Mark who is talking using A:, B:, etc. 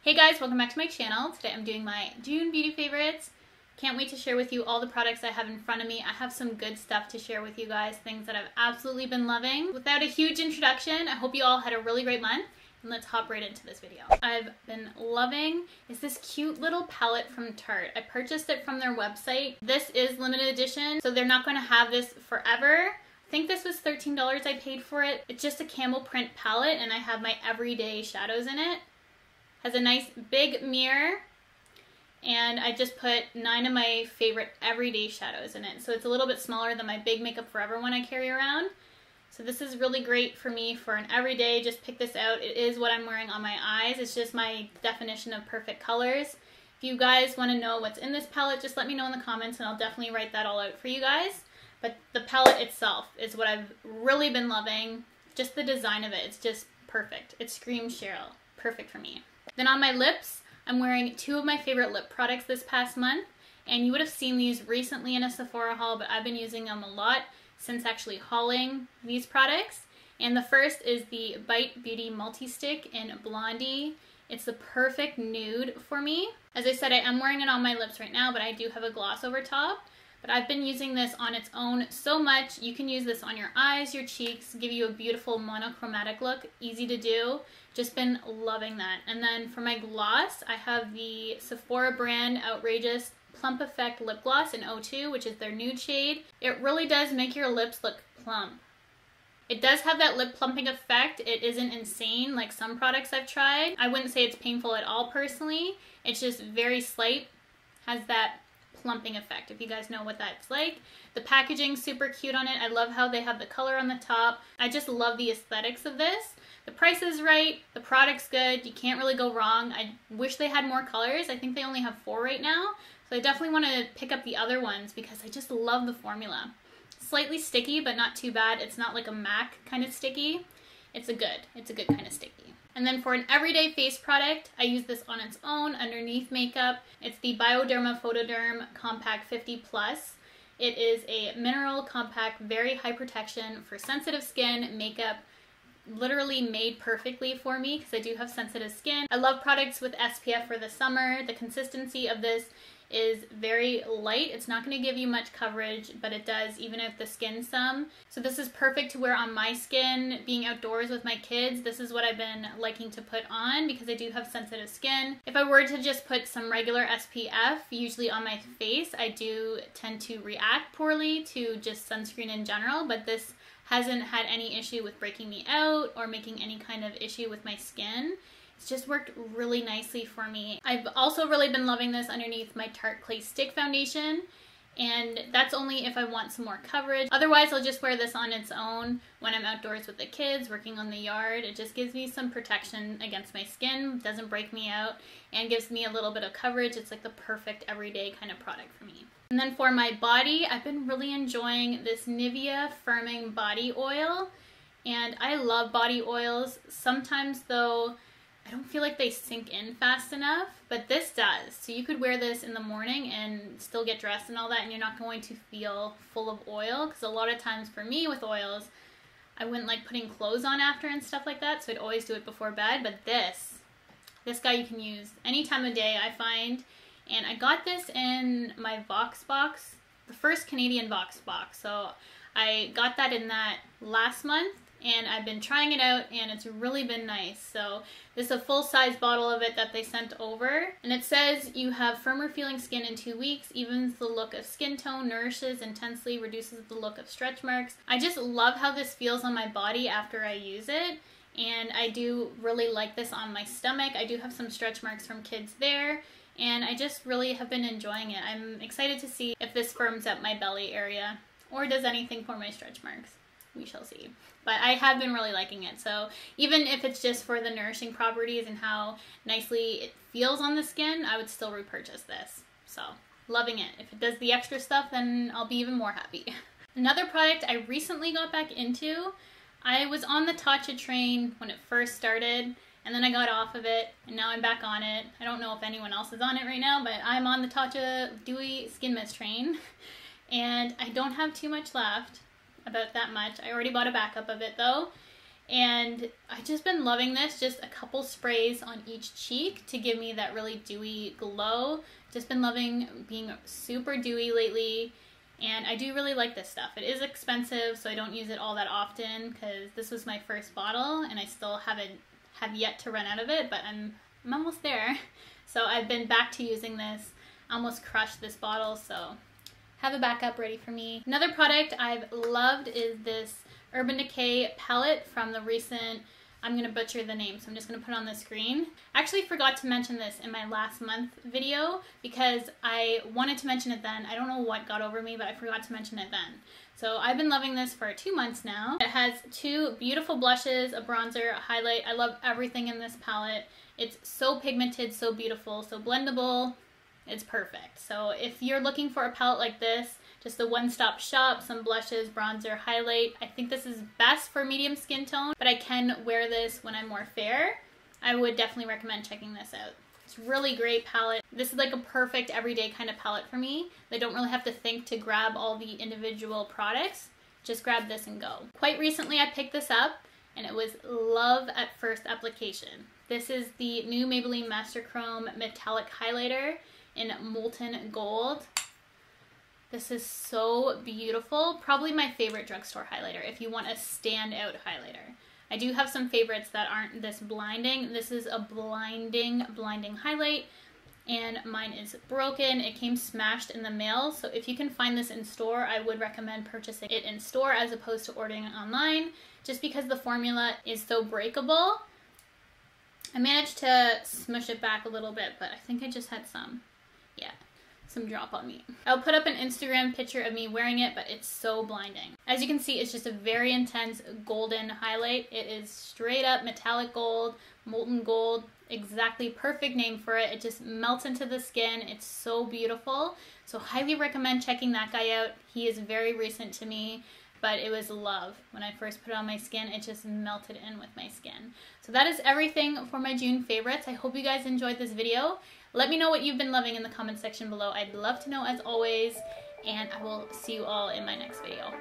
A: Hey guys, welcome back to my channel. Today I'm doing my June beauty favorites. Can't wait to share with you all the products I have in front of me. I have some good stuff to share with you guys, things that I've absolutely been loving. Without a huge introduction, I hope you all had a really great month, and let's hop right into this video. I've been loving is this cute little palette from Tarte. I purchased it from their website. This is limited edition, so they're not going to have this forever. I think this was $13 I paid for it. It's just a camel print palette, and I have my everyday shadows in it. Has a nice big mirror, and I just put 9 of my favorite everyday shadows in it. So it's a little bit smaller than my big Makeup Forever one I carry around. So this is really great for me for an everyday. Just pick this out. It is what I'm wearing on my eyes. It's just my definition of perfect colors. If you guys want to know what's in this palette, just let me know in the comments and I'll definitely write that all out for you guys. But the palette itself is what I've really been loving. Just the design of it, it's just perfect. It screams Cheryl. Perfect for me. Then on my lips, I'm wearing 2 of my favorite lip products this past month. And you would have seen these recently in a Sephora haul, but I've been using them a lot since actually hauling these products. And the first is the Bite Beauty Multi-Stick in Blondie. It's the perfect nude for me. As I said, I am wearing it on my lips right now, but I do have a gloss over top. But I've been using this on its own so much. You can use this on your eyes, your cheeks, give you a beautiful monochromatic look. Easy to do. Just been loving that. And then for my gloss, I have the Sephora brand Outrageous Plump Effect Lip Gloss in 02, which is their nude shade. It really does make your lips look plump. It does have that lip plumping effect. It isn't insane like some products I've tried. I wouldn't say it's painful at all personally. It's just very slight. Has that plumping effect, if you guys know what that's like. The packaging's super cute on it. I love how they have the color on the top. I just love the aesthetics of this. The price is right. The product's good. You can't really go wrong. I wish they had more colors. I think they only have 4 right now. So I definitely want to pick up the other ones because I just love the formula. Slightly sticky, but not too bad. It's not like a MAC kind of sticky. It's a good kind of sticky. And then for an everyday face product, I use this on its own underneath makeup. It's the Bioderma Photoderm Compact 50 Plus. It is a mineral compact, very high protection for sensitive skin makeup. Literally made perfectly for me because I do have sensitive skin. I love products with SPF for the summer. The consistency of this is very light. It's not going to give you much coverage, but it does even if the skin's some. So this is perfect to wear on my skin. Being outdoors with my kids, this is what I've been liking to put on because I do have sensitive skin. If I were to just put some regular SPF, usually on my face, I do tend to react poorly to just sunscreen in general, but this hasn't had any issue with breaking me out or making any kind of issue with my skin. It's just worked really nicely for me. I've also really been loving this underneath my Tarte Clay Stick Foundation, and that's only if I want some more coverage. Otherwise, I'll just wear this on its own when I'm outdoors with the kids, working on the yard. It just gives me some protection against my skin, doesn't break me out, and gives me a little bit of coverage. It's like the perfect everyday kind of product for me. And then for my body, I've been really enjoying this Nivea Firming Body Oil, and I love body oils. Sometimes though, I don't feel like they sink in fast enough, but this does. So you could wear this in the morning and still get dressed and all that, and you're not going to feel full of oil, because a lot of times for me with oils, I wouldn't like putting clothes on after and stuff like that, so I'd always do it before bed. But this guy you can use any time of day, I find. And I got this in my Vox box, the first Canadian Vox box. So I got that in that last month, and I've been trying it out, and it's really been nice. So this is a full-size bottle of it that they sent over, and it says you have firmer feeling skin in 2 weeks, evens the look of skin tone, nourishes intensely, reduces the look of stretch marks. I just love how this feels on my body after I use it, and I do really like this on my stomach. I do have some stretch marks from kids there, and I just really have been enjoying it. I'm excited to see if this firms up my belly area or does anything for my stretch marks. We shall see. But I have been really liking it. So even if it's just for the nourishing properties and how nicely it feels on the skin, I would still repurchase this. So loving it. If it does the extra stuff, then I'll be even more happy. Another product I recently got back into, I was on the Touchid Train when it first started, and then I got off of it, and now I'm back on it. I don't know if anyone else is on it right now, but I'm on the Touchid Dewy Skin Mist train, and I don't have too much left, about that much. I already bought a backup of it though, And I've just been loving this. Just a couple sprays on each cheek to give me that really dewy glow. Just been loving being super dewy lately. And I do really like this stuff. It is expensive, so I don't use it all that often because this was my first bottle and I still have yet to run out of it, but I'm almost there. So I've been back to using this. Almost crushed this bottle, so have a backup ready for me. Another product I've loved is this Urban Decay palette from the recent, I'm gonna butcher the name, so I'm just gonna put it on the screen. I actually forgot to mention this in my last month video because I wanted to mention it then. I don't know what got over me, but I forgot to mention it then. So I've been loving this for 2 months now. It has 2 beautiful blushes, a bronzer, a highlight. I love everything in this palette. It's so pigmented, so beautiful, so blendable. It's perfect. So if you're looking for a palette like this, just a one-stop shop, some blushes, bronzer, highlight. I think this is best for medium skin tone, but I can wear this when I'm more fair. I would definitely recommend checking this out. It's a really great palette. This is like a perfect everyday kind of palette for me. I don't really have to think to grab all the individual products. Just grab this and go. Quite recently I picked this up and it was love at first application. This is the new Maybelline Master Chrome Metallic Highlighter in Molten Gold. This is so beautiful. Probably my favorite drugstore highlighter if you want a standout highlighter. I do have some favorites that aren't this blinding. This is a blinding highlight and mine is broken. It came smashed in the mail, so if you can find this in store, I would recommend purchasing it in store as opposed to ordering it online, just because the formula is so breakable. I managed to smush it back a little bit, but I think I just had some drop on me. I'll put up an Instagram picture of me wearing it, but it's so blinding. As you can see, it's just a very intense golden highlight. It is straight up metallic gold, molten gold, exactly perfect name for it. It just melts into the skin. It's so beautiful. So highly recommend checking that guy out. He is very recent to me, but it was love. When I first put it on my skin, it just melted in with my skin. So that is everything for my June favorites. I hope you guys enjoyed this video. Let me know what you've been loving in the comment section below. I'd love to know as always, and I will see you all in my next video.